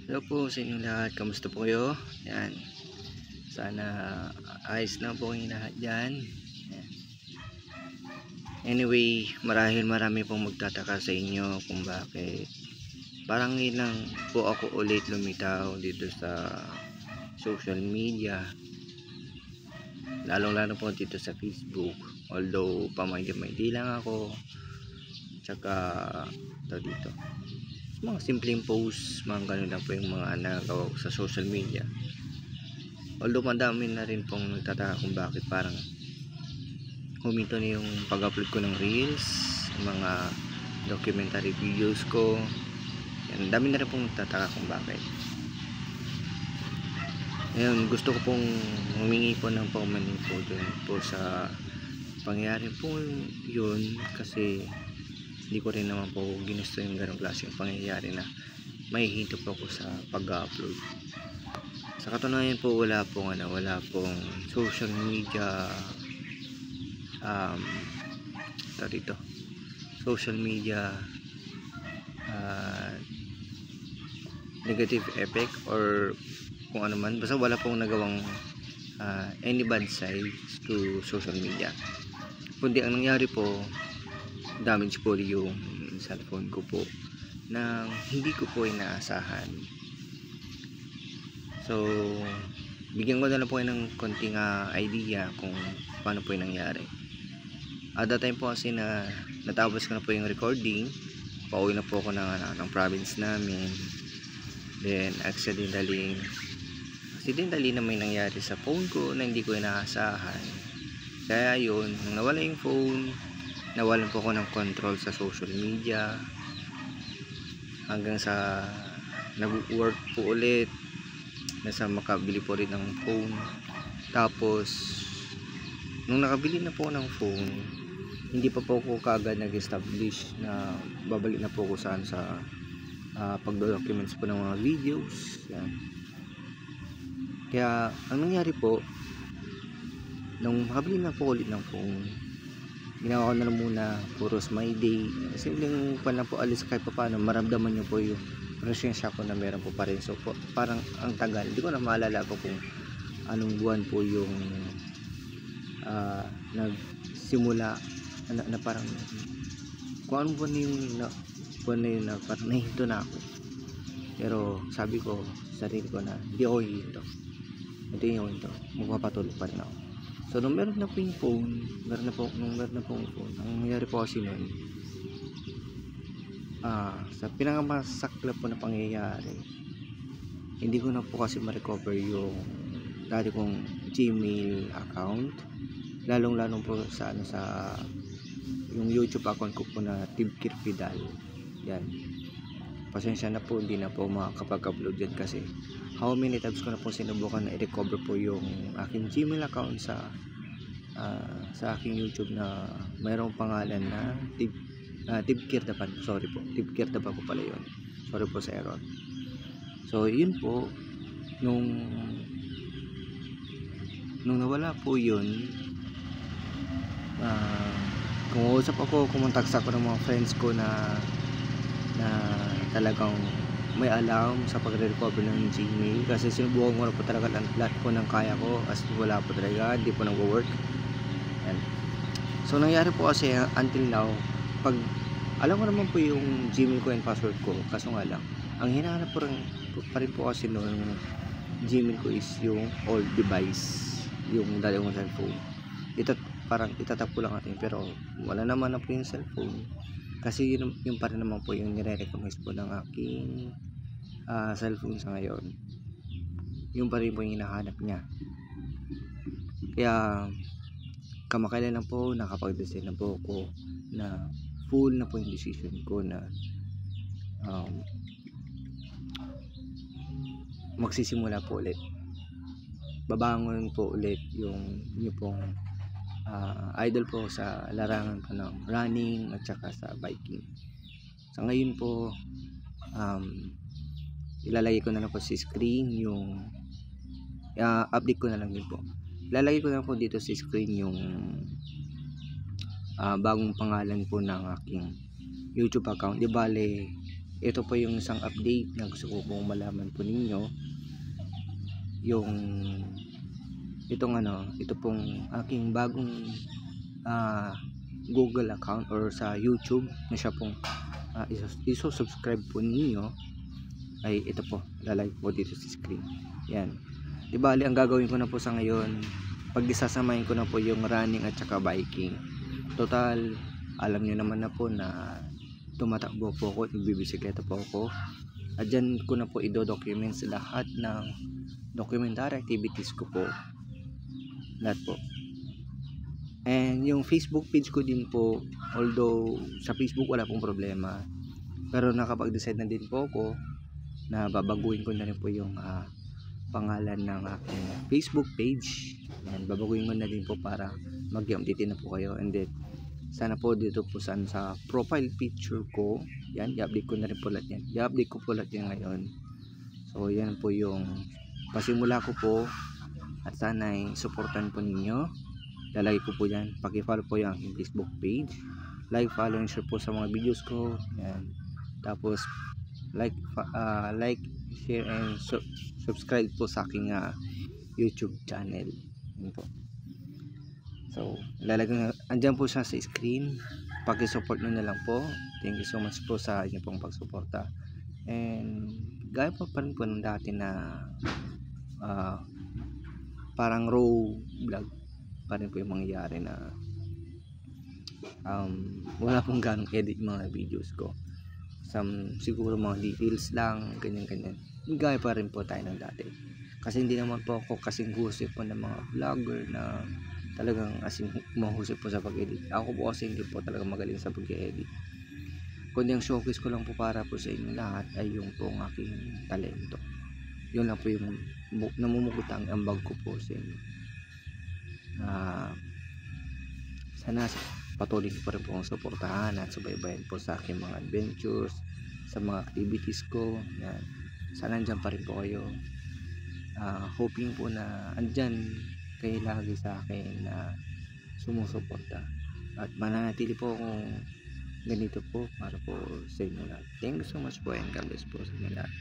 Hello po sa inyo lahat, kamusta po kayo? Yan, sana ayos na po kayong lahat dyan. Yan. Anyway, marami pong magtataka sa inyo kung bakit parang ngayon lang po ako ulit lumitaw dito sa social media, lalong po dito sa Facebook. Although pamay-di lang ako, tsaka dito mga simpleng post, mga ganun lang po yung mga nagagawa ko sa social media. Although madami na rin pong nagtataka kung bakit parang huminto na yung pag-upload ko ng reels, mga documentary videos ko. Yan, dami na rin pong nagtataka kung bakit. Ngayon, gusto ko pong humingi po ng paumanhin po dun po sa pangyayari po yun, kasi hindi ko rin naman po ginusto yung ganong klaseng pangyayari na may hinto po ako sa pag-upload. Sa katunayan po, wala pong social media social media negative effect or kung ano man, basta wala pong nagawang any bad side to social media, kundi ang nangyari po, damage po yung cellphone ko po na hindi ko po inaasahan. So bigyan ko na lang po ng konting idea kung paano po yung nangyari. At that time po kasi na natapos ko na po yung recording, pauwi na po ako ng province namin. Then accidentally na may nangyari sa phone ko na hindi ko inaasahan. Kaya yun, nung nawala yung phone, nawalan po ako ng control sa social media hanggang sa nag-work po ulit, nasa makabili po rin ng phone. Tapos nung nakabili na po ng phone, hindi pa po ako kaagad nag-establish na babalik na po ako sa pag-documents po ng mga videos. Yan. Kaya ang nangyari po, nung makabili na po ulit ng phone, ginawa ko na lang muna puro my day. Kasi yung pa na po alis, kahit pa paano maramdaman nyo po yung presensya ko na meron po pa rin. So po, parang ang tagal, hindi ko na maalala po kung anong buwan po yung nagsimula na parang kung anong buwan na yun na parang nahinto na ako. Pero sabi ko sa sarili ko na hindi ako hihinto, magpapatuloy pa rin ako. So nung meron na po yung phone, meron na pong phone, ang nangyari po kasi nun, sa pinakamasakla po na pangyayari, hindi ko na po kasi ma-recover yung dati kong Gmail account, lalong po sa yung YouTube account ko po na Tibkir Fidal. Yan, pasensya na po, hindi na po makakapag-upload yan kasi how many times ko na po sinubukan na i-recover po yung aking Gmail account sa aking YouTube na mayroong pangalan na Tibkir Dapan. Sorry po, Tibkir Dapan po pala yun. Sorry po sa error. So yun po, nung nawala po yun, kumuusap ako, kumontak ako ng mga friends ko na talagang may alam sa pagre-recover ng Gmail, kasi sinubukan ko na po talaga lahat po ng kaya ko, as wala po talaga, hindi po nag-work. Yan. So nangyari po kasi until now, pag alam ko naman po yung Gmail ko and password ko, kaso nga lang, ang hinahanap po pa rin po kasi noong Gmail ko is yung old device, yung dati kong cellphone. Parang itatap ko lang natin, pero wala naman na po yung cellphone, kasi yun pa rin naman po yung nire-recognize po ng aking cellphone sa ngayon. Yung pa rin po yung hinahanap niya. Kaya kamakailan lang po nakapag-decide na po ako na full na po yung decision ko na magsisimula po ulit, babangon po ulit yung pong idol po sa larangan ko ng running at saka sa biking. Sa ngayon po, ilalagay ko na lang po sa screen yung update ko na lang din po. Ilalagay ko na lang po dito sa screen yung bagong pangalan po ng aking YouTube account. Di bale, ito po yung isang update na gusto ko pong malaman po ninyo. Yung ito pong aking bagong Google account or sa YouTube na siya pong iso-subscribe po ninyo ay ito po, lalagay po dito sa screen. Yan. Di bali, ang gagawin ko na po sa ngayon, pag-isasamahin ko na po yung running at saka biking. Total, alam nyo naman na po na tumatakbo po ako, nagbibisikleta po ako. At dyan ko na po i-document lahat ng documentary activities ko po. Lahat po. And yung Facebook page ko din po, although sa Facebook wala pong problema, pero nakapag-decide na din po ako na babaguhin ko na rin po yung pangalan ng aking Facebook page. Yan, babaguhin ko na din po para mag-update na po kayo. And then sana po dito po sa profile picture ko, yan, i-update ko na rin po lahat yan. I-update ko po lahat yan ngayon. So yan po yung pasimula ko po, at sana ay supportan po ninyo. Lalagay ko po yan, paki-follow po yung aking Facebook page, like, follow and share po sa mga videos ko. Yan. Tapos like, share and subscribe po sa aking YouTube channel. Yan po. So lalagay, andyan po siya sa screen, paki-support nyo na lang po. Thank you so much po sa inyo pong pagsuporta. And gaya pa rin po ng dati na parang raw vlog pa rin po yung mangyayari na wala pong ganong edit mga videos ko. Siguro mga details lang, ganyan. Gaya pa rin po tayo ng dati. Kasi hindi naman po ako kasing husay po ng mga vlogger na talagang asing mahusay po sa pag-edit. Ako po kasi hindi po talaga magaling sa pag-edit. Kundi ang showcase ko lang po para po sa inyo lahat ay yung pong aking talento. Yun lang po yung namumugutang ambag ko po sa inyo. Sana patuloy ko pa rin po ang suportahan at subaybayan po sa aking mga adventures, sa mga activities ko. Yan. Sana andyan pa rin po kayo. Hoping po na andyan kayo lagi sa akin na sumusuporta. At mananatili po akong ganito po para po sa inyo lahat. Thank you so much po and God bless po sa inyo lahat.